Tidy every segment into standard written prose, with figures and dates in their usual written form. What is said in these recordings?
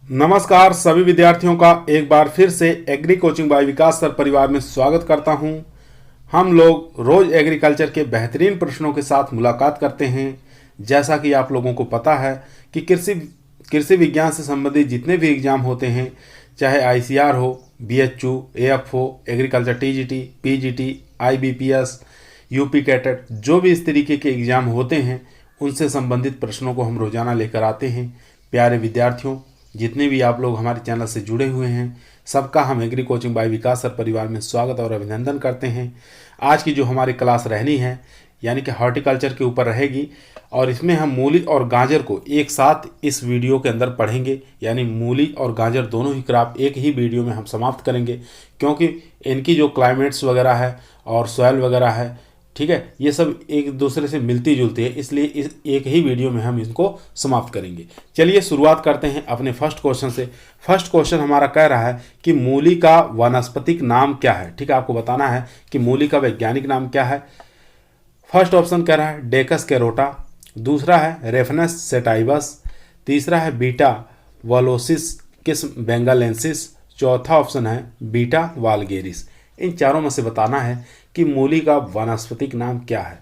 नमस्कार सभी विद्यार्थियों का एक बार फिर से एग्री कोचिंग बाय विकास सर परिवार में स्वागत करता हूं। हम लोग रोज एग्रीकल्चर के बेहतरीन प्रश्नों के साथ मुलाकात करते हैं। जैसा कि आप लोगों को पता है कि कृषि विज्ञान से संबंधित जितने भी एग्जाम होते हैं, चाहे आईसीआर हो, BHU, AFO, agriculture TGT, PGT, IBPS, UP CATET, जो भी इस तरीके के एग्जाम होते हैं उनसे संबंधित प्रश्नों को हम रोजाना लेकर आते हैं। प्यारे विद्यार्थियों, जितने भी आप लोग हमारे चैनल से जुड़े हुए हैं, सबका हम एग्री कोचिंग बाय विकास सर परिवार में स्वागत और अभिनंदन करते हैं। आज की जो हमारी क्लास रहनी है यानी कि हॉर्टिकल्चर के ऊपर रहेगी और इसमें हम मूली और गाजर को एक साथ इस वीडियो के अंदर पढ़ेंगे। यानी मूली और गाजर दोनों ही क्रॉप एक ही वीडियो में हम समाप्त करेंगे, क्योंकि इनकी जो क्लाइमेट्स वगैरह है और सॉइल वगैरह है, ठीक है, ये सब एक दूसरे से मिलती जुलती है, इसलिए इस एक ही वीडियो में हम इनको समाप्त करेंगे। चलिए शुरुआत करते हैं अपने फर्स्ट क्वेश्चन से। फर्स्ट क्वेश्चन हमारा कह रहा है कि मूली का वानस्पतिक नाम क्या है। ठीक है, आपको बताना है कि मूली का वैज्ञानिक नाम क्या है। फर्स्ट ऑप्शन कह रहा है डेकस कैरोटा, दूसरा है रेफनस सेटाइवस, तीसरा है बीटा वलोसिस किस्म बेंगालेंसिस, चौथा ऑप्शन है बीटा वालगेरिस। इन चारों में से बताना है कि मूली का वानस्पतिक नाम क्या है।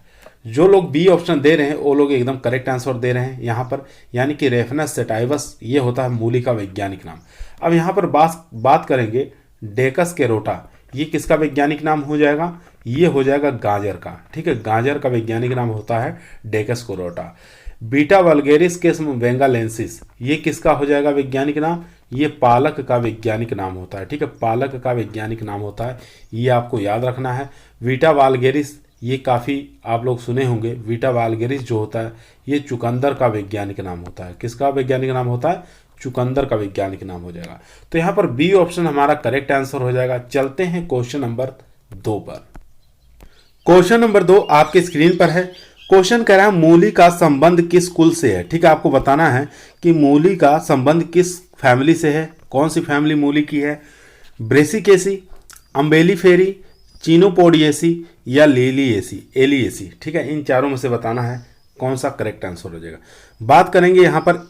जो लोग बी ऑप्शन दे रहे हैं वो लोग एकदम करेक्ट आंसर दे रहे हैं यहाँ पर, यानी कि रेफनस सेटाइवस ये होता है मूली का वैज्ञानिक नाम। अब यहाँ पर बात करेंगे डेकस कैरोटा, ये किसका वैज्ञानिक नाम हो जाएगा? ये हो जाएगा गाजर का। ठीक है, गाजर का वैज्ञानिक नाम होता है डेकस कैरोटा। बीटा वल्गेरिस किस्म बेंगालेंसिस, ये किसका हो जाएगा वैज्ञानिक नाम? ये पालक का वैज्ञानिक नाम होता है। ठीक है, पालक का वैज्ञानिक नाम होता है, ये आपको याद रखना है। बीटा वालगेरिस ये काफ़ी आप लोग सुने होंगे। बीटा वालगेरिस जो होता है ये चुकंदर का वैज्ञानिक नाम होता है। किसका वैज्ञानिक नाम होता है? चुकंदर का वैज्ञानिक नाम हो जाएगा। तो यहाँ पर बी ऑप्शन हमारा करेक्ट आंसर हो जाएगा। चलते हैं क्वेश्चन नंबर 2 पर। क्वेश्चन नंबर 2 आपके स्क्रीन पर है। क्वेश्चन कह रहा है मूली का संबंध किस कुल से है। ठीक है, आपको बताना है कि मूली का संबंध किस फैमिली से है। कौन सी फैमिली मूली की है? ब्रेसिकेसी, अम्बेलिफेरी, चीनोपोडिएसी या एलिएसी। ठीक है, इन चारों में से बताना है कौन सा करेक्ट आंसर हो जाएगा। बात करेंगे यहाँ पर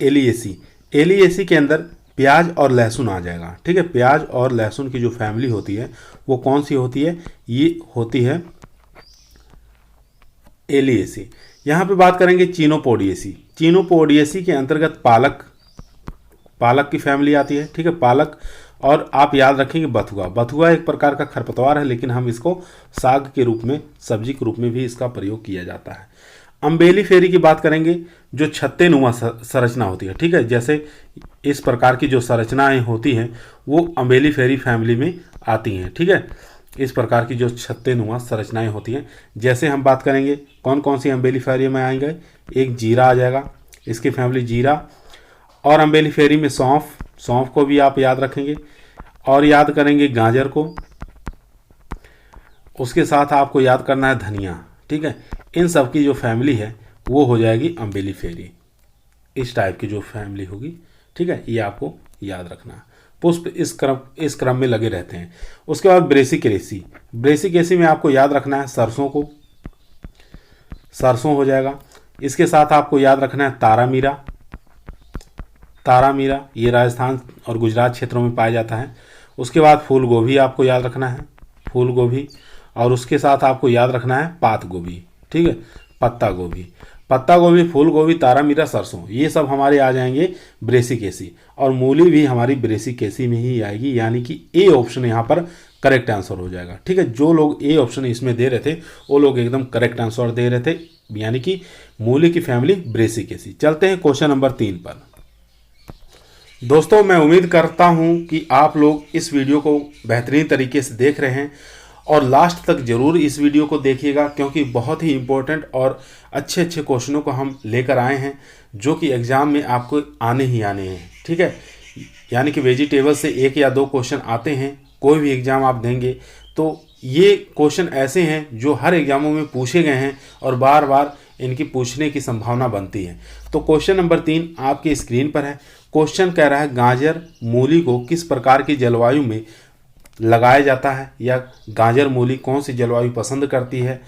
एलिएसी के अंदर प्याज और लहसुन आ जाएगा। ठीक है, प्याज और लहसुन की जो फैमिली होती है वो कौन सी होती है? ये होती है एलिएसी। यहाँ पे बात करेंगे चीनोपोडिएसी के अंतर्गत पालक की फैमिली आती है। ठीक है, पालक। और आप याद रखेंगे बथुआ एक प्रकार का खरपतवार है, लेकिन हम इसको साग के रूप में, सब्जी के रूप में भी इसका प्रयोग किया जाता है। अम्बेलिफेरी की बात करेंगे, जो छत्तेनुमा संरचना होती है। ठीक है, जैसे इस प्रकार की जो संरचनाएं होती हैं वो अम्बेलिफेरी फैमिली में आती हैं। ठीक है, इस प्रकार की जो छत्तेनुमा संरचनाएं होती हैं। जैसे हम बात करेंगे कौन कौन सी अम्बेलिफेरी में आएंगे, एक जीरा आ जाएगा, इसकी फैमिली जीरा। और अम्बेलिफेरी में सौंफ को भी आप याद रखेंगे। और याद करेंगे गाजर को, उसके साथ आपको याद करना है धनिया। ठीक है, इन सब की जो फैमिली है वो हो जाएगी अम्बेलिफेरी। इस टाइप की जो फैमिली होगी, ठीक है, ये आपको याद रखना है। पुष्प इस क्रम में लगे रहते हैं। उसके बाद ब्रेसिकेसी में आपको याद रखना है सरसों हो जाएगा। इसके साथ आपको याद रखना है तारामीरा, ये राजस्थान और गुजरात क्षेत्रों में पाया जाता है। उसके बाद फूल गोभी आपको याद रखना है, फूल गोभी। और उसके साथ आपको याद रखना है पात गोभी। ठीक है, पत्ता गोभी, फूल गोभी, तारामीरा, सरसों, ये सब हमारे आ जाएंगे ब्रेसिकेसी। और मूली भी हमारी ब्रेसिकेसी में ही आएगी, यानी कि ए ऑप्शन यहाँ पर करेक्ट आंसर हो जाएगा। ठीक है, जो लोग ए ऑप्शन इसमें दे रहे थे वो लोग एकदम करेक्ट आंसर दे रहे थे, यानी कि मूली की फैमिली ब्रेसिकेसी। चलते हैं क्वेश्चन नंबर 3 पर। दोस्तों, मैं उम्मीद करता हूं कि आप लोग इस वीडियो को बेहतरीन तरीके से देख रहे हैं और लास्ट तक जरूर इस वीडियो को देखिएगा, क्योंकि बहुत ही इंपॉर्टेंट और अच्छे क्वेश्चनों को हम लेकर आए हैं जो कि एग्जाम में आपको आने हैं। ठीक है, यानी कि वेजिटेबल से 1 या 2 क्वेश्चन आते हैं। कोई भी एग्जाम आप देंगे तो ये क्वेश्चन ऐसे हैं जो हर एग्जामों में पूछे गए हैं और बार बार इनकी पूछने की संभावना बनती है। तो क्वेश्चन नंबर 3 आपकी स्क्रीन पर है। क्वेश्चन कह रहा है गाजर मूली को किस प्रकार की जलवायु में लगाया जाता है, या गाजर मूली कौन सी जलवायु पसंद करती है।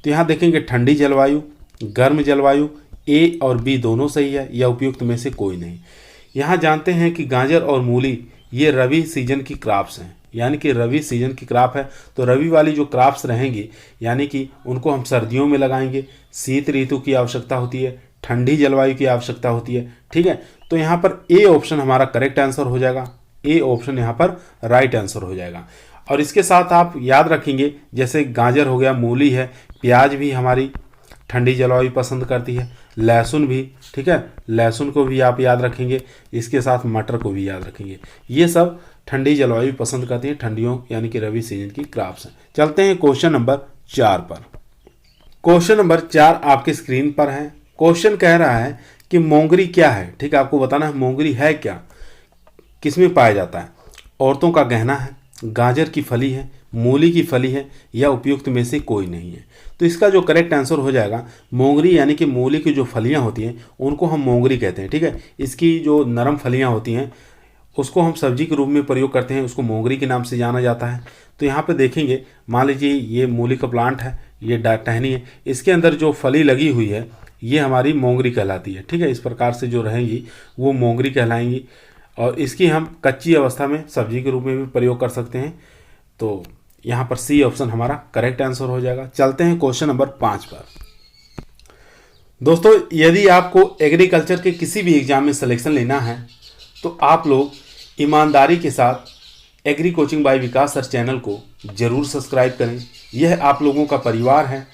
तो यहाँ देखेंगे ठंडी जलवायु, गर्म जलवायु, ए और बी दोनों सही है या उपयुक्त में से कोई नहीं। यहाँ जानते हैं कि गाजर और मूली ये रबी सीजन की क्रॉप्स हैं, यानी कि रबी सीजन की क्रॉप है। तो रबी वाली जो क्रॉप्स रहेंगी यानी कि उनको हम सर्दियों में लगाएंगे। शीत ऋतु की आवश्यकता होती है, ठंडी जलवायु की आवश्यकता होती है। ठीक है, तो यहाँ पर ए ऑप्शन हमारा करेक्ट आंसर हो जाएगा। ए ऑप्शन यहाँ पर राइट आंसर हो जाएगा। और इसके साथ आप याद रखेंगे जैसे गाजर हो गया, मूली है, प्याज भी हमारी ठंडी जलवायु पसंद करती है, लहसुन भी। ठीक है, लहसुन को भी आप याद रखेंगे, इसके साथ मटर को भी याद रखेंगे। ये सब ठंडी जलवायु पसंद करती हैं, ठंडियों यानी कि रबी सीजन की क्रॉप्स हैं। चलते हैं क्वेश्चन नंबर 4 पर। क्वेश्चन नंबर 4 आपके स्क्रीन पर है। क्वेश्चन कह रहा है कि मोंगरी क्या है। ठीक है, आपको बताना है मोंगरी है क्या, किसमें पाया जाता है। औरतों का गहना है, गाजर की फली है, मूली की फली है, या उपयुक्त में से कोई नहीं है। तो इसका जो करेक्ट आंसर हो जाएगा मोंगरी, यानी कि मूली की जो फलियां होती हैं उनको हम मोंगरी कहते हैं। ठीक है, इसकी जो नरम फलियां होती हैं उसको हम सब्जी के रूप में प्रयोग करते हैं, उसको मोंगरी के नाम से जाना जाता है। तो यहाँ पे देखेंगे, मान लीजिए ये मूली का प्लांट है, ये टहनी है, इसके अंदर जो फली लगी हुई है ये हमारी मोंगरी कहलाती है। ठीक है, इस प्रकार से जो रहेंगी वो मोंगरी कहलाएंगी। और इसकी हम कच्ची अवस्था में सब्जी के रूप में भी प्रयोग कर सकते हैं। तो यहाँ पर सी ऑप्शन हमारा करेक्ट आंसर हो जाएगा। चलते हैं क्वेश्चन नंबर 5 पर। दोस्तों, यदि आपको एग्रीकल्चर के किसी भी एग्जाम में सिलेक्शन लेना है तो आप लोग ईमानदारी के साथ एग्री कोचिंग बाय विकास सर चैनल को जरूर सब्सक्राइब करें। यह आप लोगों का परिवार है,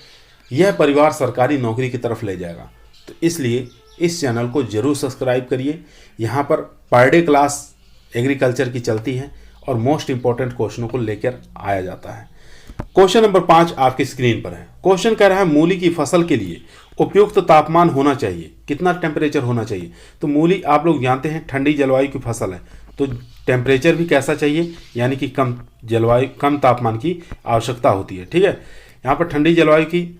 यह परिवार सरकारी नौकरी की तरफ ले जाएगा। तो इसलिए इस चैनल को जरूर सब्सक्राइब करिए। यहाँ पर डे क्लास एग्रीकल्चर की चलती है और मोस्ट इंपॉर्टेंट क्वेश्चनों को लेकर आया जाता है। क्वेश्चन नंबर 5 आपकी स्क्रीन पर है। क्वेश्चन कह रहा है मूली की फसल के लिए उपयुक्त तापमान होना चाहिए, कितना टेम्परेचर होना चाहिए। तो मूली आप लोग जानते हैं ठंडी जलवायु की फसल है, तो टेम्परेचर भी कैसा चाहिए, यानी कि कम जलवायु, कम तापमान की आवश्यकता होती है। ठीक है, यहाँ पर ठंडी जलवायु की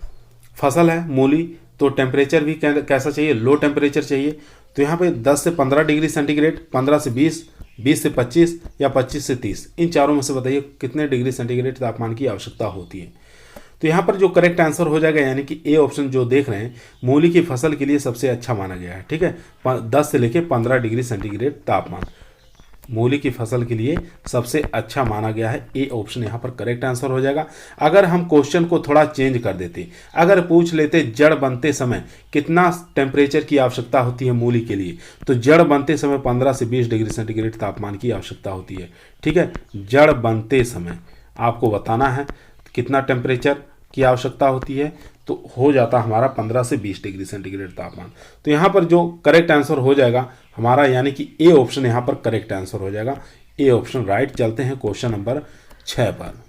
फसल है मूली, तो टेम्परेचर भी कैसा चाहिए, लो टेम्परेचर चाहिए। तो यहाँ पे 10 से 15 डिग्री सेंटीग्रेड, 15 से 20, 20 से 25 या 25 से 30, इन चारों में से बताइए कितने डिग्री सेंटीग्रेड तापमान की आवश्यकता होती है। तो यहाँ पर जो करेक्ट आंसर हो जाएगा यानी कि ए ऑप्शन जो देख रहे हैं मूली की फसल के लिए सबसे अच्छा माना गया है। ठीक है, 10 से लेकर 15 डिग्री सेंटीग्रेड तापमान मूली की फसल के लिए सबसे अच्छा माना गया है। ए ऑप्शन यहाँ पर करेक्ट आंसर हो जाएगा। अगर हम क्वेश्चन को थोड़ा चेंज कर देते, अगर पूछ लेते जड़ बनते समय कितना टेम्परेचर की आवश्यकता होती है मूली के लिए, तो जड़ बनते समय 15 से 20 डिग्री सेंटीग्रेड तापमान की आवश्यकता होती है। ठीक है, जड़ बनते समय आपको बताना है कितना टेम्परेचर की आवश्यकता होती है, तो हो जाता हमारा 15 से 20 डिग्री सेंटीग्रेड तापमान। तो यहाँ पर जो करेक्ट आंसर हो जाएगा हमारा, यानी कि ए ऑप्शन यहाँ पर करेक्ट आंसर हो जाएगा। A option right. चलते हैं क्वेश्चन नंबर 6 पर।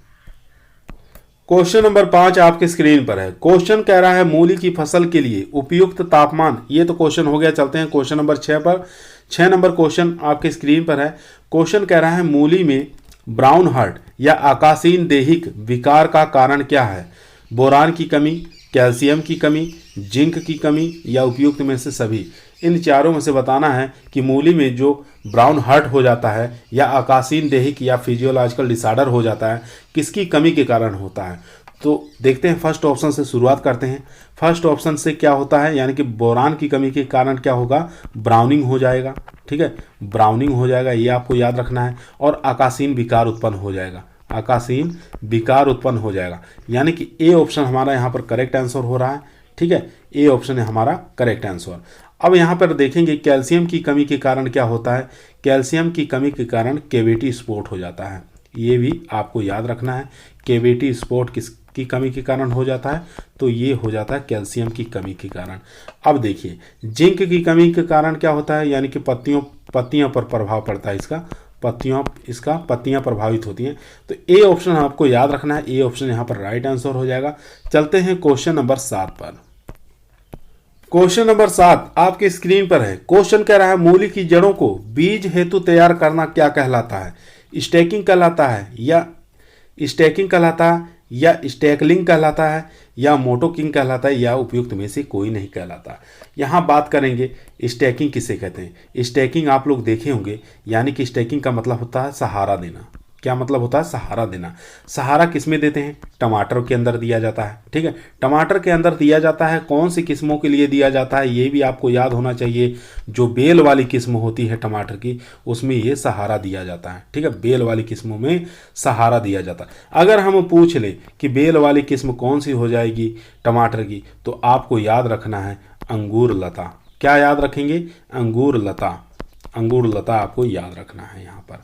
क्वेश्चन नंबर 5 आपके स्क्रीन पर है। क्वेश्चन कह रहा है मूली की फसल के लिए उपयुक्त तापमान, ये तो क्वेश्चन हो गया। चलते हैं क्वेश्चन नंबर 6 पर। 6 नंबर क्वेश्चन आपके स्क्रीन पर है। क्वेश्चन कह रहा है मूली में ब्राउन हार्ट या आकाशीन देहिक विकार का कारण क्या है। बोरान की कमी, कैल्शियम की कमी, जिंक की कमी, या उपयुक्त में से सभी। इन चारों में से बताना है कि मूली में जो ब्राउन हार्ट हो जाता है या आकाशीन देहिक या फिजियोलॉजिकल डिसऑर्डर हो जाता है, किसकी कमी के कारण होता है। तो देखते हैं, फर्स्ट ऑप्शन से शुरुआत करते हैं। फर्स्ट ऑप्शन से क्या होता है, यानी कि बोरान की कमी के कारण क्या होगा, ब्राउनिंग हो जाएगा। ठीक है, ब्राउनिंग हो जाएगा, ये आपको याद रखना है। और आकाशीन विकार उत्पन्न हो जाएगा, आकाशीन विकार उत्पन्न हो जाएगा, यानी कि ए ऑप्शन हमारा यहाँ पर करेक्ट आंसर हो रहा है। ठीक है, ए ऑप्शन है हमारा करेक्ट आंसर। अब यहाँ पर देखेंगे कैल्शियम की कमी के कारण क्या होता है। कैल्शियम की कमी के कारण कैविटी स्पॉट हो जाता है, ये भी आपको याद रखना है। कैविटी स्पॉट किसकी कमी के कारण हो जाता है, तो ये हो जाता है कैल्शियम की कमी के कारण। अब देखिए जिंक की कमी के कारण क्या होता है, यानी कि पत्तियों पर प्रभाव पड़ता है, पत्तियां प्रभावित होती हैं। तो ए ऑप्शन आपको याद रखना है। ए ऑप्शन यहाँ पर राइट आंसर हो जाएगा। चलते हैं क्वेश्चन नंबर 7 पर। क्वेश्चन नंबर 7 आपकी स्क्रीन पर है। क्वेश्चन कह रहा है मूली की जड़ों को बीज हेतु तैयार करना क्या कहलाता है। स्टैकिंग कहलाता है, या स्टैकलिंग कहलाता है, या मोटोकिंग कहलाता है, या उपयुक्त में से कोई नहीं कहलाता। यहाँ बात करेंगे स्टैकिंग किसे कहते हैं। स्टैकिंग आप लोग देखे होंगे, यानी कि स्टैकिंग का मतलब होता है सहारा देना। क्या मतलब होता है? सहारा देना। सहारा किस में देते हैं? टमाटर के अंदर दिया जाता है, ठीक है। टमाटर के अंदर दिया जाता है, कौन सी किस्मों के लिए दिया जाता है ये भी आपको याद होना चाहिए। जो बेल वाली किस्म होती है टमाटर की, उसमें ये सहारा दिया जाता है, ठीक है। बेल वाली किस्मों में सहारा दिया जाता है। अगर हम पूछ ले कि बेल वाली किस्म कौन सी हो जाएगी टमाटर की, तो आपको याद रखना है अंगूर लता। क्या याद रखेंगे? अंगूर लता। अंगूर लता आपको याद रखना है यहाँ पर।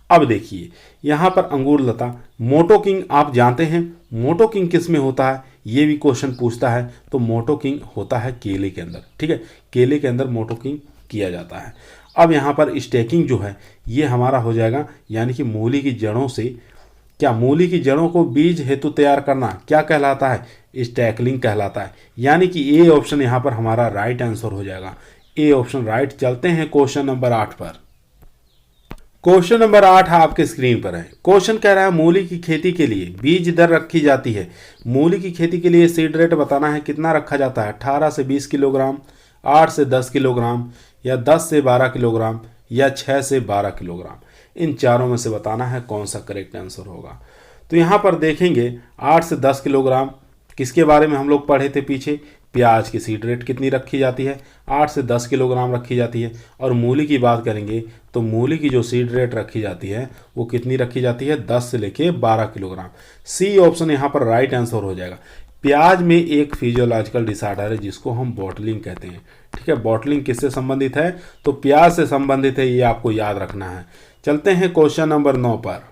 अब देखिए यहाँ पर अंगूर लता। मोटो किंग आप जानते हैं, मोटो किंग किस में होता है? ये भी क्वेश्चन पूछता है। तो मोटो किंग होता है केले के अंदर, ठीक है। केले के अंदर मोटो किंग किया जाता है। अब यहाँ पर स्टैकिंग जो है ये हमारा हो जाएगा, यानी कि मूली की जड़ों से, क्या मूली की जड़ों को बीज हेतु तैयार करना क्या कहलाता है? स्टैकलिंग कहलाता है। यानी कि ए ऑप्शन यहाँ पर हमारा राइट आंसर हो जाएगा। A option right. चलते हैं क्वेश्चन नंबर 8 पर। क्वेश्चन नंबर 8 आपके स्क्रीन पर है। क्वेश्चन कह रहा है मूली की खेती के लिए बीज दर रखी जाती है। मूली की खेती के लिए सीड रेट बताना है, कितना रखा जाता है? 18 से 20 किलोग्राम, 8 से 10 किलोग्राम, या 10 से 12 किलोग्राम, या 6 से 12 किलोग्राम। इन चारों में से बताना है कौन सा करेक्ट आंसर होगा। तो यहाँ पर देखेंगे 8 से 10 किलोग्राम किसके बारे में हम लोग पढ़े थे पीछे? प्याज की सीड रेट कितनी रखी जाती है? 8 से 10 किलोग्राम रखी जाती है। और मूली की बात करेंगे तो मूली की जो सीड रेट रखी जाती है वो कितनी रखी जाती है? 10 से लेके 12 किलोग्राम। सी ऑप्शन यहाँ पर राइट आंसर हो जाएगा। प्याज में एक फिजियोलॉजिकल डिसऑर्डर है जिसको हम बॉटलिंग कहते हैं, ठीक है। बॉटलिंग किससे संबंधित है? तो प्याज से संबंधित है, ये आपको याद रखना है। चलते हैं क्वेश्चन नंबर 9 पर।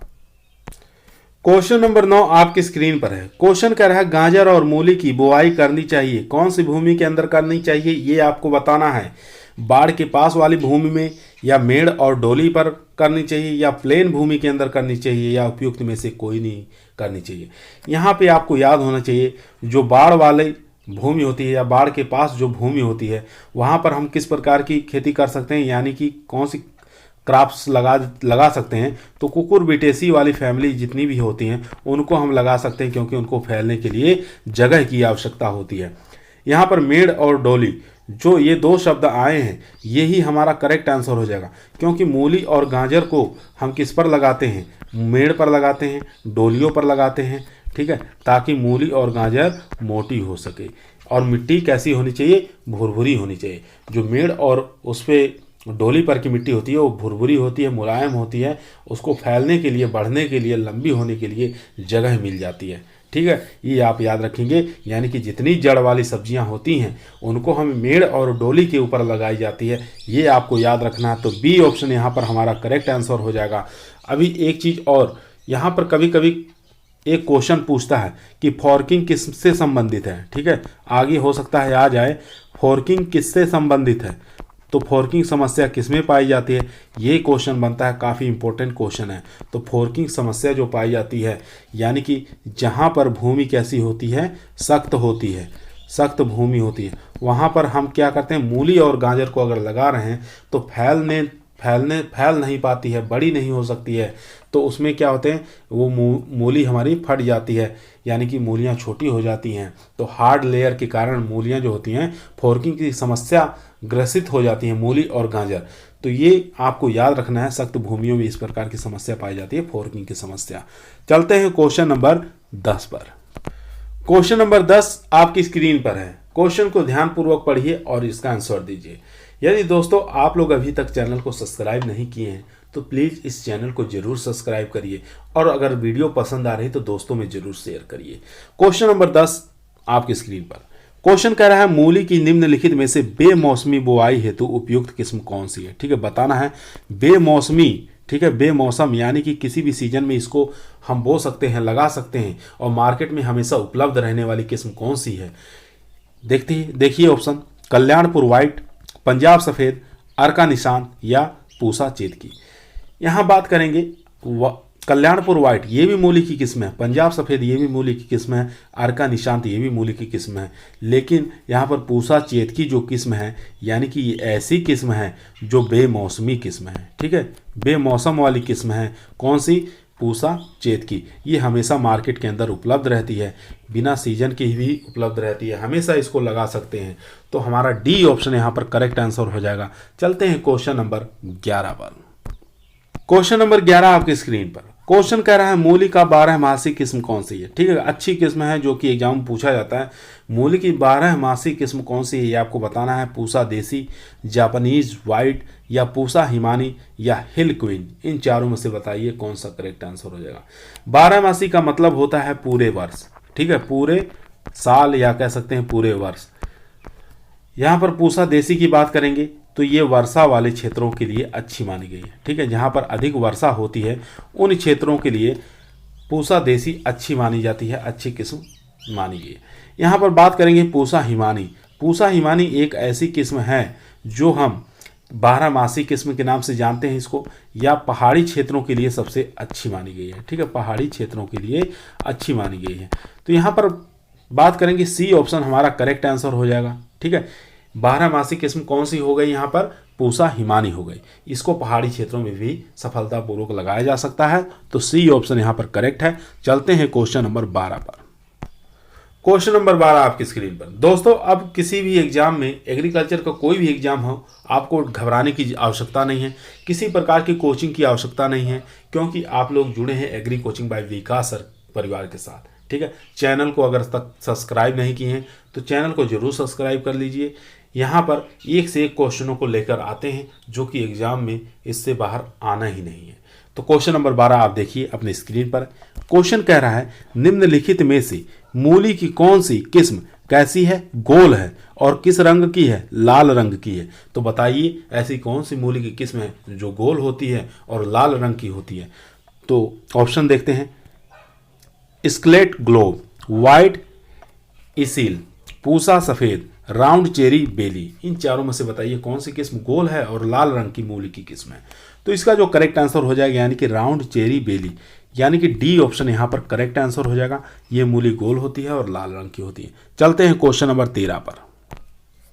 क्वेश्चन नंबर 9 आपकी स्क्रीन पर है। क्वेश्चन कह रहा है गाजर और मूली की बुआई करनी चाहिए, कौन सी भूमि के अंदर करनी चाहिए ये आपको बताना है। बाढ़ के पास वाली भूमि में, या मेड़ और डोली पर करनी चाहिए, या प्लेन भूमि के अंदर करनी चाहिए, या उपयुक्त में से कोई नहीं करनी चाहिए। यहाँ पे आपको याद होना चाहिए जो बाढ़ वाले भूमि होती है या बाढ़ के पास जो भूमि होती है वहाँ पर हम किस प्रकार की खेती कर सकते हैं, यानी कि कौन सी क्रॉप्स लगा सकते हैं। तो कुकुरबिटेसी वाली फैमिली जितनी भी होती हैं उनको हम लगा सकते हैं, क्योंकि उनको फैलने के लिए जगह की आवश्यकता होती है। यहाँ पर मेड़ और डोली जो ये दो शब्द आए हैं यही हमारा करेक्ट आंसर हो जाएगा, क्योंकि मूली और गाजर को हम किस पर लगाते हैं? मेड़ पर लगाते हैं, डोलियों पर लगाते हैं, ठीक है, ताकि मूली और गाजर मोटी हो सके। और मिट्टी कैसी होनी चाहिए? भुरभुरी होनी चाहिए। जो मेड़ और उस पर डोली पर की मिट्टी होती है वो भुरभुरी होती है, मुलायम होती है, उसको फैलने के लिए, बढ़ने के लिए, लंबी होने के लिए जगह मिल जाती है, ठीक है। ये आप याद रखेंगे, यानी कि जितनी जड़ वाली सब्जियां होती हैं उनको हम मेड़ और डोली के ऊपर लगाई जाती है, ये आपको याद रखना है। तो बी ऑप्शन यहाँ पर हमारा करेक्ट आंसर हो जाएगा। अभी एक चीज़ और, यहाँ पर कभी कभी एक क्वेश्चन पूछता है कि फॉर्किंग किससे संबंधित है, ठीक है। आगे हो सकता है आ जाए फॉर्किंग किससे संबंधित है, तो फॉर्किंग समस्या किसमें पाई जाती है, ये क्वेश्चन बनता है। काफ़ी इंपॉर्टेंट क्वेश्चन है। तो फॉर्किंग समस्या जो पाई जाती है, यानी कि जहाँ पर भूमि कैसी होती है? सख्त होती है, सख्त भूमि होती है, वहाँ पर हम क्या करते हैं? मूली और गाजर को अगर लगा रहे हैं तो फैल नहीं पाती है, बड़ी नहीं हो सकती है। तो उसमें क्या होते हैं? वो मूली हमारी फट जाती है, यानी कि मूलियाँ छोटी हो जाती हैं। तो हार्ड लेयर के कारण मूलियाँ जो होती हैं फॉर्किंग की समस्या ग्रसित हो जाती हैं, मूली और गाजर। तो ये आपको याद रखना है, सख्त भूमियों में इस प्रकार की समस्या पाई जाती है, फॉर्किंग की समस्या। चलते हैं क्वेश्चन नंबर 10 पर। क्वेश्चन नंबर 10 आपकी स्क्रीन पर है। क्वेश्चन को ध्यानपूर्वक पढ़िए और इसका आंसर दीजिए। यदि दोस्तों आप लोग अभी तक चैनल को सब्सक्राइब नहीं किए हैं तो प्लीज़ इस चैनल को जरूर सब्सक्राइब करिए, और अगर वीडियो पसंद आ रही तो दोस्तों में जरूर शेयर करिए। क्वेश्चन नंबर 10 आपकी स्क्रीन पर। क्वेश्चन कह रहा है मूली की निम्नलिखित में से बेमौसमी बुआई हेतु उपयुक्त किस्म कौन सी है, ठीक है। बताना है बेमौसमी, ठीक है, बेमौसम यानी कि किसी भी सीजन में इसको हम बो सकते हैं, लगा सकते हैं, और मार्केट में हमेशा उपलब्ध रहने वाली किस्म कौन सी है। देखिए ऑप्शन: कल्याणपुर व्हाइट, पंजाब सफ़ेद, अर्का निशान, या पूसा चेतकी। यहाँ बात करेंगे कल्याणपुर व्हाइट, ये भी मूली की किस्म है, पंजाब सफ़ेद ये भी मूली की किस्म है, अर्का निशांत ये भी मूली की किस्म है। लेकिन यहाँ पर पूसा चेतकी जो किस्म है, यानी कि ये ऐसी किस्म है जो बेमौसमी किस्म है, ठीक है, बेमौसम वाली किस्म है। कौन सी? पूसा चेतकी। ये हमेशा मार्केट के अंदर उपलब्ध रहती है, बिना सीजन के भी उपलब्ध रहती है, हमेशा इसको लगा सकते हैं। तो हमारा डी ऑप्शन यहाँ पर करेक्ट आंसर हो जाएगा। चलते हैं क्वेश्चन नंबर 11 पर। क्वेश्चन नंबर 11 आपकी स्क्रीन पर। क्वेश्चन कह रहा है मूली का 12 मासी किस्म कौन सी है। ठीक है, अच्छी किस्म है जो कि एग्जाम में पूछा जाता है। मूली की 12 मासी किस्म कौन सी है ये आपको बताना है। पूसा देसी, जापानीज वाइट, या पूसा हिमानी, या हिल क्वीन। इन चारों में से बताइए कौन सा करेक्ट आंसर हो जाएगा। 12 मासी का मतलब होता है पूरे वर्ष। ठीक है, पूरे साल या कह सकते हैं पूरे वर्ष। यहाँ पर पूसा देसी की बात करेंगे तो ये वर्षा वाले क्षेत्रों के लिए अच्छी मानी गई है। ठीक है, जहाँ पर अधिक वर्षा होती है उन क्षेत्रों के लिए पूसा देसी अच्छी मानी जाती है, अच्छी किस्म मानी गई है। यहाँ पर बात करेंगे पूसा हिमानी। पूसा हिमानी एक ऐसी किस्म है जो हम 12 मासी किस्म के नाम से जानते हैं इसको, या पहाड़ी क्षेत्रों के लिए सबसे अच्छी मानी गई है। ठीक है, पहाड़ी क्षेत्रों के लिए अच्छी मानी गई है। तो यहाँ पर बात करेंगे सी ऑप्शन हमारा करेक्ट आंसर हो जाएगा। ठीक है, 12 मासी किस्म कौन सी हो गई यहाँ पर, पूसा हिमानी हो गई। इसको पहाड़ी क्षेत्रों में भी सफलतापूर्वक लगाया जा सकता है, तो सी ऑप्शन यहाँ पर करेक्ट है। चलते हैं क्वेश्चन नंबर 12 पर। क्वेश्चन नंबर 12 आपकी स्क्रीन पर। दोस्तों, अब किसी भी एग्जाम में, एग्रीकल्चर का कोई भी एग्जाम हो, आपको घबराने की आवश्यकता नहीं है, किसी प्रकार की कोचिंग की आवश्यकता नहीं है, क्योंकि आप लोग जुड़े हैं एग्री कोचिंग बाय विकास सर परिवार के साथ। ठीक है, चैनल को अगर तक सब्सक्राइब नहीं किए हैं तो चैनल को जरूर सब्सक्राइब कर लीजिए। यहाँ पर एक से एक क्वेश्चनों को लेकर आते हैं जो कि एग्जाम में इससे बाहर आना ही नहीं है। तो क्वेश्चन नंबर 12 आप देखिए अपनी स्क्रीन पर। क्वेश्चन कह रहा है निम्नलिखित में से मूली की कौन सी किस्म कैसी है, गोल है और किस रंग की है, लाल रंग की है। तो बताइए ऐसी कौन सी मूली की किस्म है जो गोल होती है और लाल रंग की होती है। तो ऑप्शन देखते हैं। स्केलेट ग्लोब, वाइट इसील, पूसा सफेद, राउंड चेरी बेली। इन चारों में से बताइए कौन सी किस्म गोल है और लाल रंग की मूली की किस्म है। तो इसका जो करेक्ट आंसर हो जाएगा यानी कि राउंड चेरी बेली, यानी कि डी ऑप्शन यहाँ पर करेक्ट आंसर हो जाएगा। ये मूली गोल होती है और लाल रंग की होती है। चलते हैं क्वेश्चन नंबर 13 पर।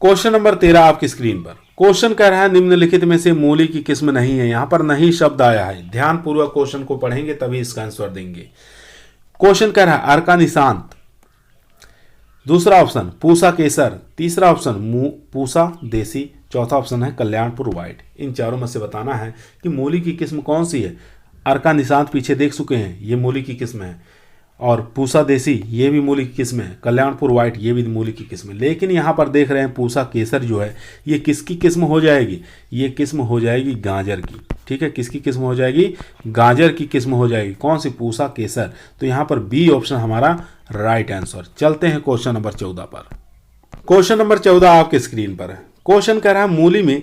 क्वेश्चन नंबर 13 आपकी स्क्रीन पर। क्वेश्चन कह रहा है निम्नलिखित में से मूली की किस्म नहीं है। यहाँ पर नहीं शब्द आया है, ध्यान पूर्वक क्वेश्चन को पढ़ेंगे तभी इसका आंसर देंगे। क्वेश्चन कह रहा है अर्का निशांत, दूसरा ऑप्शन पूसा केसर, तीसरा ऑप्शन पूसा देसी, चौथा ऑप्शन है कल्याणपुर व्हाइट। इन चारों में से बताना है कि मूली की किस्म कौन सी है। अर्का निशांत पीछे देख चुके हैं, ये मूली की किस्म है, और पूसा देसी ये भी मूली की किस्म है, कल्याणपुर व्हाइट ये भी मूली की किस्म है। लेकिन यहाँ पर देख रहे हैं पूसा केसर जो है ये किसकी किस्म हो जाएगी, ये किस्म हो जाएगी गाजर की। ठीक है, किसकी किस्म हो जाएगी, गाजर की किस्म हो जाएगी। कौन सी, पूसा केसर। तो यहाँ पर बी ऑप्शन हमारा राइट आंसर। चलते हैं क्वेश्चन नंबर 14 पर। क्वेश्चन नंबर 14 आपके स्क्रीन पर है। क्वेश्चन कह रहा है मूली में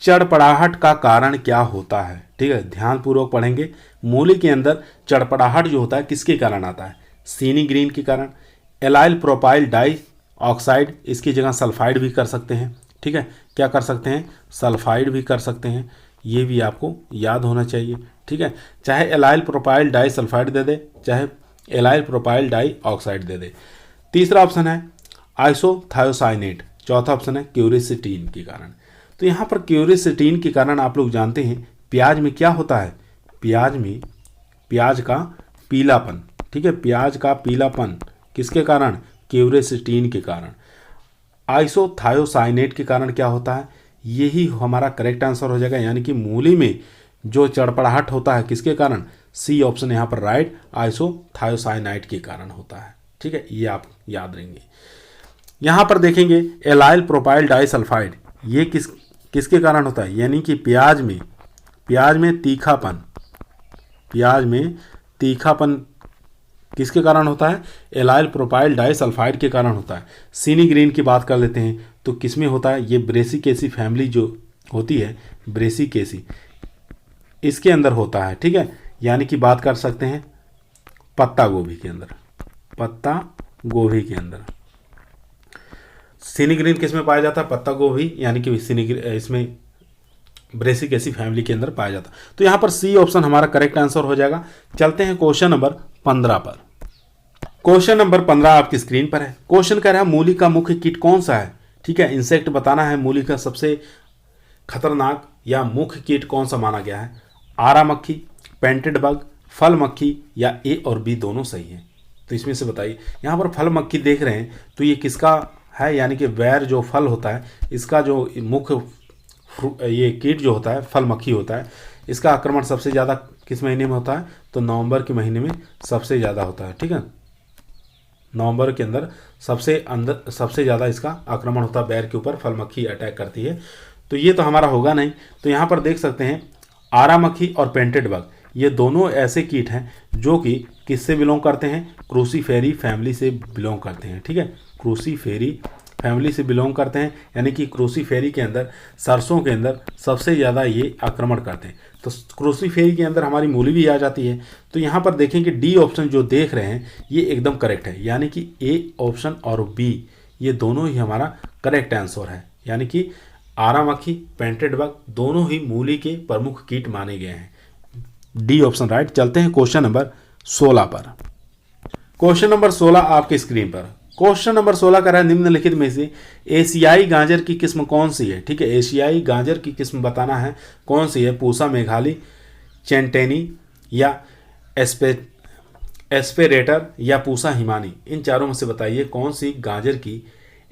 चढ़पड़ाहट का कारण क्या होता है। ठीक है, ध्यान पूर्वक पढ़ेंगे। मूली के अंदर चढ़पड़ाहट जो होता है किसके कारण आता है, सीनी ग्रीन के कारण, एलाइल प्रोपाइल डाई ऑक्साइड, इसकी जगह सल्फाइड भी कर सकते हैं। ठीक है, क्या कर सकते हैं, सल्फाइड भी कर सकते हैं, ये भी आपको याद होना चाहिए। ठीक है, चाहे एलाइल प्रोपाइल डाई सल्फाइड दे दे, चाहे एलाइल प्रोपाइल डाई ऑक्साइड दे दे। तीसरा ऑप्शन है आइसोथायोसाइनेट, चौथा ऑप्शन है क्यूरिसिटीन के कारण। तो यहाँ पर क्यूरिसिटीन के कारण आप लोग जानते हैं प्याज में क्या होता है, प्याज का पीलापन। ठीक है, प्याज का पीलापन किसके कारण, क्यूरिसिटीन के कारण। आइसोथायोसाइनेट के कारण क्या होता है, यही हमारा करेक्ट आंसर हो जाएगा। यानी कि मूली में जो चढ़पड़ाहट होता है किसके कारण, सी ऑप्शन यहाँ पर राइट, आइसोथायोसाइनाइट के कारण होता है। ठीक है, ये आप याद रहेंगे। यहाँ पर देखेंगे एलाइल प्रोपाइल डाइसल्फाइड, ये किसके कारण होता है, यानी कि प्याज में तीखापन किसके कारण होता है, एलाइल प्रोपाइल डाइसल्फाइड के कारण होता है। सीनी ग्रीन की बात कर लेते हैं तो किसमें होता है, ये ब्रेसिकेसी फैमिली जो होती है, ब्रेसिकेसी इसके अंदर होता है। ठीक है, यानी कि बात कर सकते हैं पत्ता गोभी के अंदर। सीनी ग्रीन किस में पाया जाता है, पत्ता गोभी, यानी कि इसमें ब्रेसिकेसी फैमिली के अंदर पाया जाता है। तो यहाँ पर सी ऑप्शन हमारा करेक्ट आंसर हो जाएगा। चलते हैं क्वेश्चन नंबर 15 पर। क्वेश्चन नंबर 15 आपकी स्क्रीन पर है। क्वेश्चन कह रहा है मूली का मुख्य कीट कौन सा है। ठीक है, इंसेक्ट बताना है, मूली का सबसे खतरनाक या मुख्य कीट कौन सा माना गया है, आरा मक्खी, पेंटेड बग, फल मक्खी, या ए और बी दोनों सही है। तो इसमें से बताइए। यहाँ पर फल मक्खी देख रहे हैं तो ये किसका है, यानी कि बैर जो फल होता है इसका जो मुख्य ये कीट जो होता है फल मक्खी होता है, इसका आक्रमण सबसे ज़्यादा किस महीने में होता है, तो नवंबर के महीने में सबसे ज़्यादा होता है। ठीक है, नवंबर के अंदर सबसे ज़्यादा इसका आक्रमण होता है बैर के ऊपर, फल मक्खी अटैक करती है। तो ये तो हमारा होगा नहीं। तो यहाँ पर देख सकते हैं आरा मक्खी और पेंटेड बग, ये दोनों ऐसे कीट हैं जो कि किससे बिलोंग करते हैं, क्रूसीफेरी फैमिली से बिलोंग करते हैं। ठीक है, क्रूसीफेरी फैमिली से बिलोंग करते हैं, यानी कि क्रूसीफेरी के अंदर सरसों के अंदर सबसे ज़्यादा ये आक्रमण करते हैं। तो क्रूसीफेरी के अंदर हमारी मूली भी आ जाती है। तो यहाँ पर देखें कि डी ऑप्शन जो देख रहे हैं ये एकदम करेक्ट है, यानी कि ए ऑप्शन और बी ये दोनों ही हमारा करेक्ट आंसर है, यानी कि आरा मक्खी पेंटेड बग दोनों ही मूली के प्रमुख कीट माने गए हैं। D option right. चलते हैं क्वेश्चन नंबर 16 पर। क्वेश्चन नंबर 16 आपके स्क्रीन पर। क्वेश्चन नंबर 16 का है निम्नलिखित में से एशियाई गाजर की किस्म कौन सी है। ठीक है, एशियाई गाजर की किस्म बताना है कौन सी है, पूसा मेघाली, चेंटेनी या एस्पेरेटर या पूसा हिमानी, इन चारों में से बताइए कौन सी गाजर की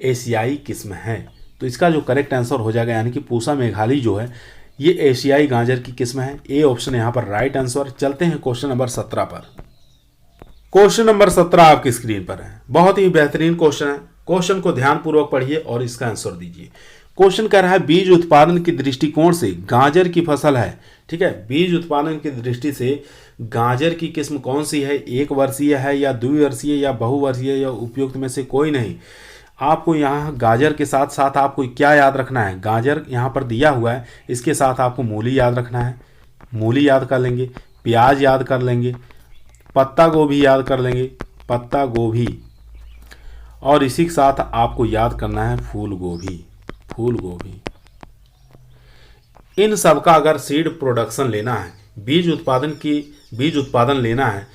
एशियाई किस्म है। तो इसका जो करेक्ट आंसर हो जाएगा, यानी कि पूसा मेघाली जो है ये एशियाई गाजर की किस्म है। ए ऑप्शन यहाँ पर राइट आंसर। चलते हैं क्वेश्चन नंबर 17 पर। क्वेश्चन नंबर 17 आपकी स्क्रीन पर है। बहुत ही बेहतरीन क्वेश्चन है, क्वेश्चन को ध्यानपूर्वक पढ़िए और इसका आंसर दीजिए। क्वेश्चन कह रहा है बीज उत्पादन की दृष्टिकोण से गाजर की फसल है। ठीक है, बीज उत्पादन की दृष्टि से गाजर की किस्म कौन सी है, एक वर्षीय है या द्विवर्षीय या बहुवर्षीय या उपयुक्त में से कोई नहीं। आपको यहाँ गाजर के साथ साथ आपको क्या याद रखना है, गाजर यहाँ पर दिया हुआ है, इसके साथ आपको मूली याद रखना है, मूली याद कर लेंगे, प्याज याद कर लेंगे, पत्ता गोभी याद कर लेंगे, पत्ता गोभी, और इसी के साथ आपको याद करना है फूल गोभी, फूल गोभी। इन सब का अगर सीड प्रोडक्शन लेना है, बीज उत्पादन लेना है,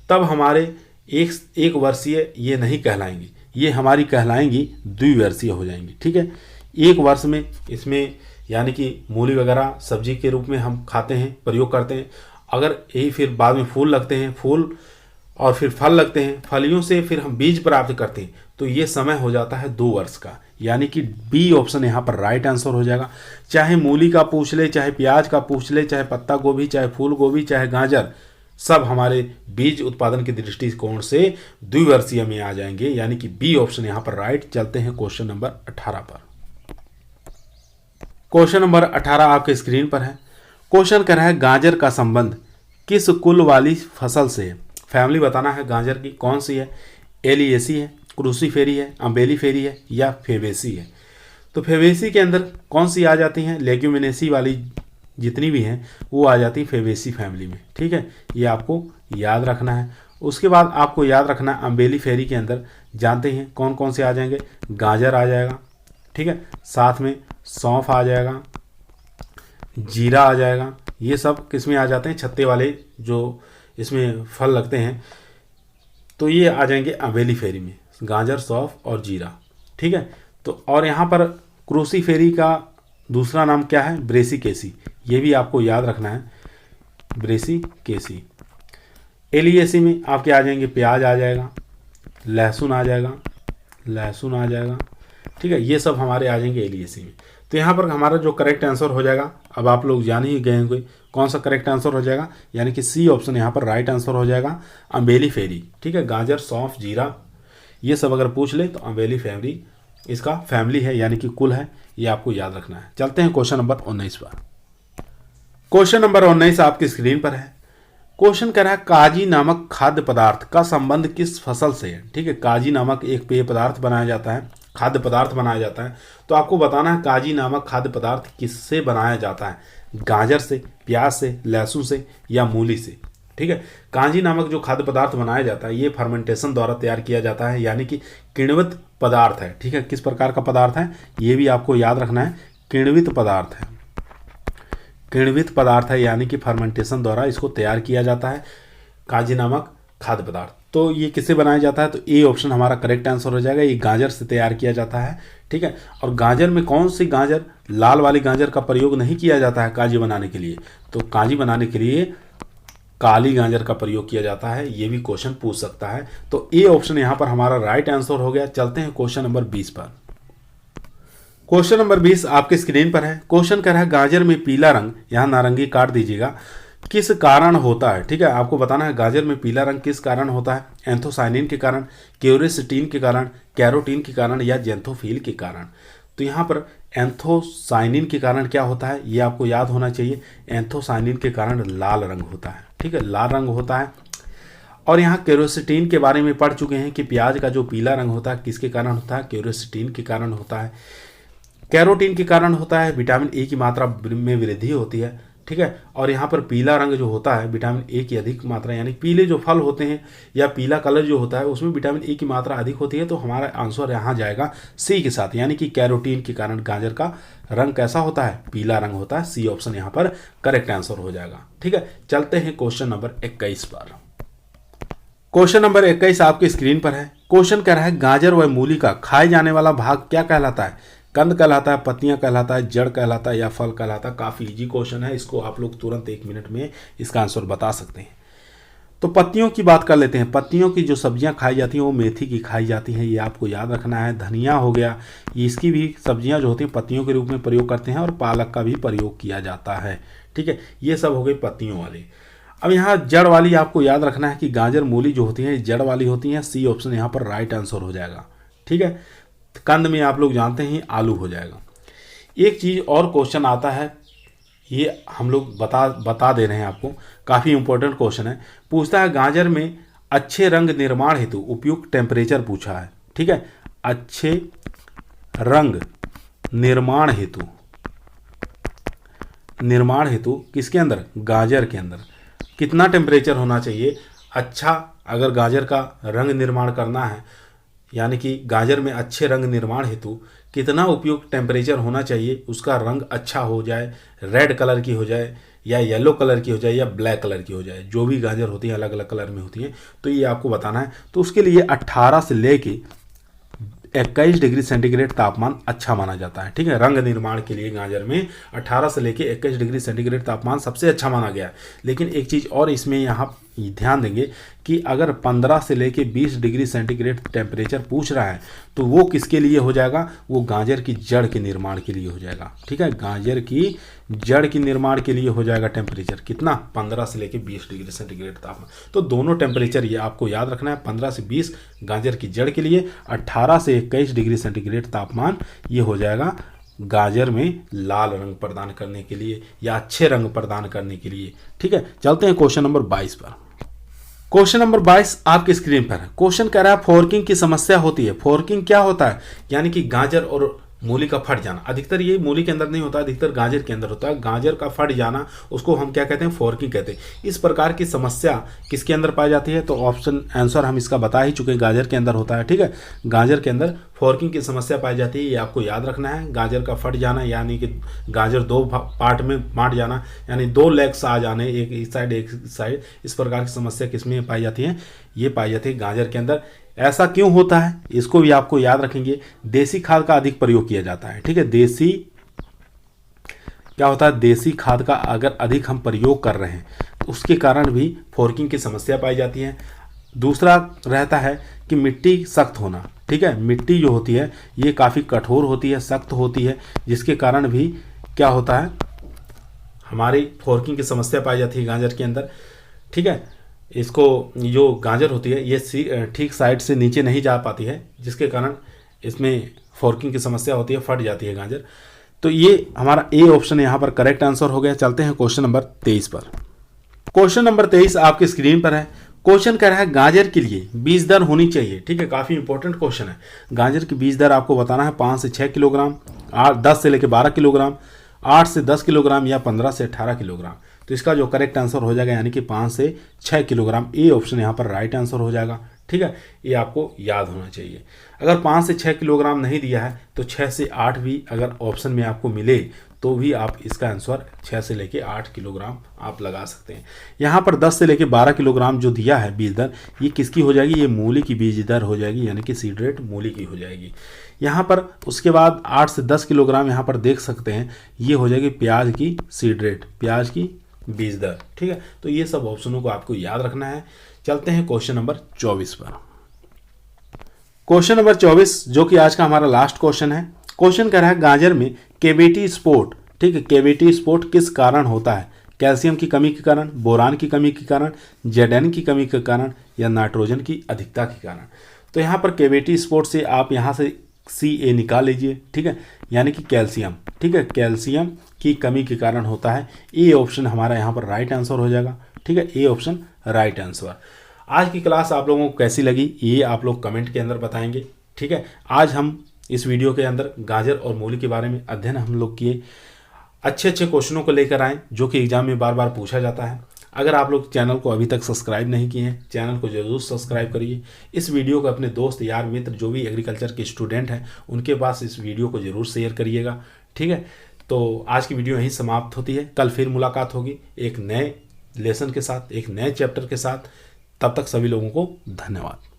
तब हमारे एक वर्षीय ये नहीं कहलाएंगी, ये हमारी कहलाएंगी द्विवर्षीय हो जाएंगी। ठीक है, एक वर्ष में इसमें यानी कि मूली वगैरह सब्जी के रूप में हम खाते हैं, प्रयोग करते हैं। अगर यही फिर बाद में फूल लगते हैं, फूल और फिर फल लगते हैं, फलियों से फिर हम बीज प्राप्त करते हैं, तो ये समय हो जाता है 2 वर्ष का, यानी कि बी ऑप्शन यहाँ पर राइट आंसर हो जाएगा। चाहे मूली का पूछ ले, चाहे प्याज का पूछ ले, चाहे पत्ता गोभी, चाहे फूल गोभी, चाहे गाजर, सब हमारे बीज उत्पादन की दृष्टिकोण से द्विवर्षीय में आ जाएंगे, यानी कि बी ऑप्शन यहाँ पर राइट। चलते हैं क्वेश्चन नंबर 18 पर। क्वेश्चन नंबर 18 आपके स्क्रीन पर है। क्वेश्चन कर रहा है गाजर का संबंध किस कुल वाली फसल से है। फैमिली बताना है गाजर की कौन सी है, एलिएसी है, क्रूसीफेरी है, अम्बेलीफेरी है या फेबेसी है। तो फेबेसी के अंदर कौन सी आ जाती हैं, लेग्यूमिनेसी वाली जितनी भी हैं वो आ जाती फेबेसी फैमिली में। ठीक है, ये आपको याद रखना है। उसके बाद आपको याद रखना है अम्बेलीफेरी के अंदर जानते हैं कौन कौन से आ जाएंगे, गाजर आ जाएगा, ठीक है, साथ में सौंफ आ जाएगा, जीरा आ जाएगा, ये सब किसमें आ जाते हैं, छत्ते वाले जो इसमें फल लगते हैं, तो ये आ जाएंगे अम्बेलीफेरी में, गाजर, सौंफ और जीरा। ठीक है, तो और यहाँ पर क्रूसीफेरी का दूसरा नाम क्या है, ब्रेसिकेसी, ये भी आपको याद रखना है, ब्रेसिकेसी। एलिएसी में आपके आ जाएंगे प्याज आ जाएगा, लहसुन आ जाएगा, लहसुन आ जाएगा। ठीक है, ये सब हमारे आ जाएंगे एलिएसी में। तो यहाँ पर हमारा जो करेक्ट आंसर हो जाएगा, अब आप लोग जान ही गए होंगे कौन सा करेक्ट आंसर हो जाएगा, यानी कि सी ऑप्शन यहाँ पर राइट आंसर हो जाएगा, अम्बेलीफेरी। ठीक है, गाजर, सौंफ, जीरा ये सब अगर पूछ ले तो अम्बेलीफेरी इसका फैमिली है, यानी कि कुल है, ये आपको याद रखना है। चलते हैं क्वेश्चन नंबर 19 पर। क्वेश्चन नंबर 19 आपकी स्क्रीन पर है। क्वेश्चन कह रहा है काजी नामक खाद्य पदार्थ का संबंध किस फसल से है। ठीक है, काजी नामक एक पेय पदार्थ बनाया जाता है, खाद्य पदार्थ बनाया जाता है, तो आपको बताना है काजी नामक खाद्य पदार्थ किससे बनाया जाता है, गाजर से, प्याज से, लहसुन से या मूली से। ठीक है, कांजी नामक जो खाद्य पदार्थ बनाया जाता है ये फर्मेंटेशन द्वारा तैयार किया जाता है, यानी कि किण्वित पदार्थ है। ठीक है, किस प्रकार का पदार्थ है ये भी आपको याद रखना है, किण्वित पदार्थ है, किण्वित पदार्थ है, यानी कि फर्मेंटेशन द्वारा इसको तैयार किया जाता है कांजी नामक खाद्य पदार्थ। तो ये किससे बनाया जाता है, तो ए ऑप्शन हमारा करेक्ट आंसर हो जाएगा, ये गाजर से तैयार किया जाता है। ठीक है, और गाजर में कौन सी गाजर, लाल वाली गाजर का प्रयोग नहीं किया जाता है कांजी बनाने के लिए, तो कांजी बनाने के लिए काली गाजर का प्रयोग किया जाता है, ये भी क्वेश्चन पूछ सकता है। तो ए ऑप्शन यहाँ पर हमारा राइट आंसर हो गया। चलते हैं क्वेश्चन नंबर 20 पर। क्वेश्चन नंबर 20 आपके स्क्रीन पर है। क्वेश्चन कर रहा है गाजर में पीला रंग, यहाँ नारंगी काट दीजिएगा, किस कारण होता है, ठीक है, आपको बताना है गाजर में पीला रंग किस कारण होता है। एंथोसाइनिन के कारण, क्यूरेसिटीन के कारण, कैरोटीन के कारण या जेंथोफिल के कारण। तो यहाँ पर एंथोसाइनिन के कारण क्या होता है ये आपको याद होना चाहिए। एंथोसाइनिन के कारण लाल रंग होता है, ठीक है, लाल रंग होता है। और यहाँ क्यूरेसिटीन के बारे में पढ़ चुके हैं कि प्याज का जो पीला रंग होता है किसके कारण होता है, क्यूरेसिटीन के कारण होता है। कैरोटीन के कारण होता है, विटामिन ए की मात्रा में वृद्धि होती है, ठीक है। और यहाँ पर पीला रंग जो होता है विटामिन ए की अधिक मात्रा, यानी पीले जो फल होते हैं या पीला कलर जो होता है उसमें विटामिन ए की मात्रा अधिक होती है। तो हमारा आंसर यहाँ जाएगा सी के साथ, यानी कि कैरोटीन के कारण गाजर का रंग कैसा होता है, पीला रंग होता है। सी ऑप्शन यहाँ पर करेक्ट आंसर हो जाएगा, ठीक है। चलते हैं क्वेश्चन नंबर 21 पर। क्वेश्चन नंबर 21 आपके स्क्रीन पर है। क्वेश्चन कह रहा है गाजर व मूली का खाए जाने वाला भाग क्या कहलाता है। कंद कहलाता है, पत्तियां कहलाता है, जड़ कहलाता है या फल कहलाता है। काफ़ी इजी क्वेश्चन है, इसको आप लोग तुरंत 1 मिनट में इसका आंसर बता सकते हैं। तो पत्तियों की बात कर लेते हैं। पत्तियों की जो सब्जियां खाई जाती हैं वो मेथी की खाई जाती हैं, ये आपको याद रखना है। धनिया हो गया, इसकी भी सब्जियां जो होती हैं पत्तियों के रूप में प्रयोग करते हैं, और पालक का भी प्रयोग किया जाता है, ठीक है। ये सब हो गई पत्तियों वाली। अब यहाँ जड़ वाली आपको याद रखना है कि गाजर मूली जो होती हैं जड़ वाली होती हैं। सी ऑप्शन यहाँ पर राइट आंसर हो जाएगा, ठीक है। कंद में आप लोग जानते हैं आलू हो जाएगा। एक चीज़ और क्वेश्चन आता है, ये हम लोग बता दे रहे हैं आपको, काफ़ी इंपॉर्टेंट क्वेश्चन है। पूछता है गाजर में अच्छे रंग निर्माण हेतु उपयुक्त टेम्परेचर पूछा है, ठीक है। अच्छे रंग निर्माण हेतु किसके अंदर, गाजर के अंदर कितना टेम्परेचर होना चाहिए। अच्छा, अगर गाजर का रंग निर्माण करना है, यानी कि गाजर में अच्छे रंग निर्माण हेतु कितना उपयुक्त टेम्परेचर होना चाहिए, उसका रंग अच्छा हो जाए, रेड कलर की हो जाए या येलो कलर की हो जाए या ब्लैक कलर की हो जाए। जो भी गाजर होती है अलग अलग कलर में होती है, तो ये आपको बताना है। तो उसके लिए 18 से लेके 21 डिग्री सेंटीग्रेड तापमान अच्छा माना जाता है, ठीक है। रंग निर्माण के लिए गाजर में 18 से लेके 21 डिग्री सेंटीग्रेड तापमान सबसे अच्छा माना गया है। लेकिन एक चीज़ और इसमें यहाँ ध्यान देंगे कि अगर 15 से लेके 20 डिग्री सेंटीग्रेड टेम्परेचर पूछ रहा है तो वो किसके लिए हो जाएगा, वो गाजर की जड़ के निर्माण के लिए हो जाएगा, ठीक है। गाजर की जड़ के निर्माण के लिए हो जाएगा टेम्परेचर कितना, 15 से लेके 20 डिग्री सेंटीग्रेड तापमान। तो दोनों टेम्परेचर ये आपको याद रखना है, 15 से 20 गाजर की जड़ के लिए, 18 से 21 डिग्री सेंटीग्रेड तापमान ये हो जाएगा गाजर में लाल रंग प्रदान करने के लिए या अच्छे रंग प्रदान करने के लिए, ठीक है। चलते हैं क्वेश्चन नंबर 22 पर। क्वेश्चन नंबर 22 आपकी स्क्रीन पर है। क्वेश्चन कह रहा है फोर्किंग की समस्या होती है। फोर्किंग क्या होता है, यानी कि गाजर और मूली का फट जाना। अधिकतर ये मूली के अंदर नहीं होता, अधिकतर गाजर के अंदर होता है। गाजर का फट जाना उसको हम क्या कहते हैं, फोर्किंग कहते हैं। इस प्रकार की समस्या किसके अंदर पाई जाती है, तो ऑप्शन आंसर हम इसका बता ही चुके हैं, गाजर के अंदर होता है, ठीक है। गाजर के अंदर फोर्किंग की समस्या पाई जाती है, ये आपको याद रखना है। गाजर का फट जाना यानी कि गाजर 2 पार्ट में बांट जाना, यानी 2 लेग्स आ जाने, एक इस साइड एक इस साइड। इस प्रकार की समस्या किसमें पाई जाती है, ये पाई जाती है गाजर के अंदर। ऐसा क्यों होता है इसको भी आपको याद रखेंगे। देसी खाद का अधिक प्रयोग किया जाता है, ठीक है। देसी क्या होता है, देसी खाद का अगर अधिक हम प्रयोग कर रहे हैं तो उसके कारण भी फोर्किंग की समस्या पाई जाती है। दूसरा रहता है कि मिट्टी सख्त होना, ठीक है। मिट्टी जो होती है ये काफ़ी कठोर होती है, सख्त होती है, जिसके कारण भी क्या होता है, हमारी फोर्किंग की समस्या पाई जाती है गाजर के अंदर, ठीक है। इसको जो गाजर होती है ये ठीक साइड से नीचे नहीं जा पाती है, जिसके कारण इसमें फोर्किंग की समस्या होती है, फट जाती है गाजर। तो ये हमारा ए ऑप्शन यहाँ पर करेक्ट आंसर हो गया। चलते हैं क्वेश्चन नंबर 23 पर। क्वेश्चन नंबर 23 आपकी स्क्रीन पर है। क्वेश्चन कह रहा है गाजर के लिए बीज दर होनी चाहिए, ठीक है। काफ़ी इंपॉर्टेंट क्वेश्चन है। गाजर की बीज दर आपको बताना है 5 से 6 किलोग्राम, 10 से लेकर 12 किलोग्राम, 8 से 10 किलोग्राम या 15 से 18 किलोग्राम। तो इसका जो करेक्ट आंसर हो जाएगा यानी कि 5 से 6 किलोग्राम। ए ऑप्शन यहाँ पर राइट आंसर हो जाएगा, ठीक है। ये आपको याद होना चाहिए। अगर 5 से 6 किलोग्राम नहीं दिया है तो 6 से 8 भी अगर ऑप्शन में आपको मिले तो भी आप इसका आंसर 6 से लेके 8 किलोग्राम आप लगा सकते हैं। यहाँ पर 10 से लेके 12 किलोग्राम जो दिया है बीज दर, ये किसकी हो जाएगी, ये मूली की बीज दर हो जाएगी, यानी कि सीड रेट मूली की हो जाएगी। यहाँ पर उसके बाद 8 से 10 किलोग्राम यहाँ पर देख सकते हैं, ये हो जाएगी प्याज की सीड रेट, प्याज की बीज दर, ठीक है। तो ये सब ऑप्शनों को आपको याद रखना है। चलते हैं क्वेश्चन नंबर 24 पर। क्वेश्चन नंबर 24 जो कि आज का हमारा लास्ट क्वेश्चन है। क्वेश्चन कह रहा है गाजर में केविटी स्पॉट, ठीक है। केविटी स्पॉट किस कारण होता है, कैल्शियम की कमी के कारण, बोरान की कमी के कारण, जेडन की कमी के कारण या नाइट्रोजन की अधिकता के कारण। तो यहाँ पर केविटी स्पोर्ट से आप यहाँ से Ca निकाल लीजिए, ठीक है, यानी कि कैल्शियम, ठीक है, कैल्शियम की कमी के कारण होता है। ए ऑप्शन हमारा यहाँ पर राइट आंसर हो जाएगा, ठीक है, ए ऑप्शन राइट आंसर। आज की क्लास आप लोगों को कैसी लगी ये आप लोग कमेंट के अंदर बताएंगे, ठीक है। आज हम इस वीडियो के अंदर गाजर और मूली के बारे में अध्ययन हम लोग किए। अच्छे अच्छे क्वेश्चनों को लेकर आए जो कि एग्जाम में बार बार पूछा जाता है। अगर आप लोग चैनल को अभी तक सब्सक्राइब नहीं किए हैं, चैनल को जरूर सब्सक्राइब करिए। इस वीडियो को अपने दोस्त यार मित्र जो भी एग्रीकल्चर के स्टूडेंट हैं उनके पास इस वीडियो को जरूर शेयर करिएगा, ठीक है। तो आज की वीडियो यहीं समाप्त होती है। कल फिर मुलाकात होगी एक नए लेसन के साथ, एक नए चैप्टर के साथ। तब तक सभी लोगों को धन्यवाद।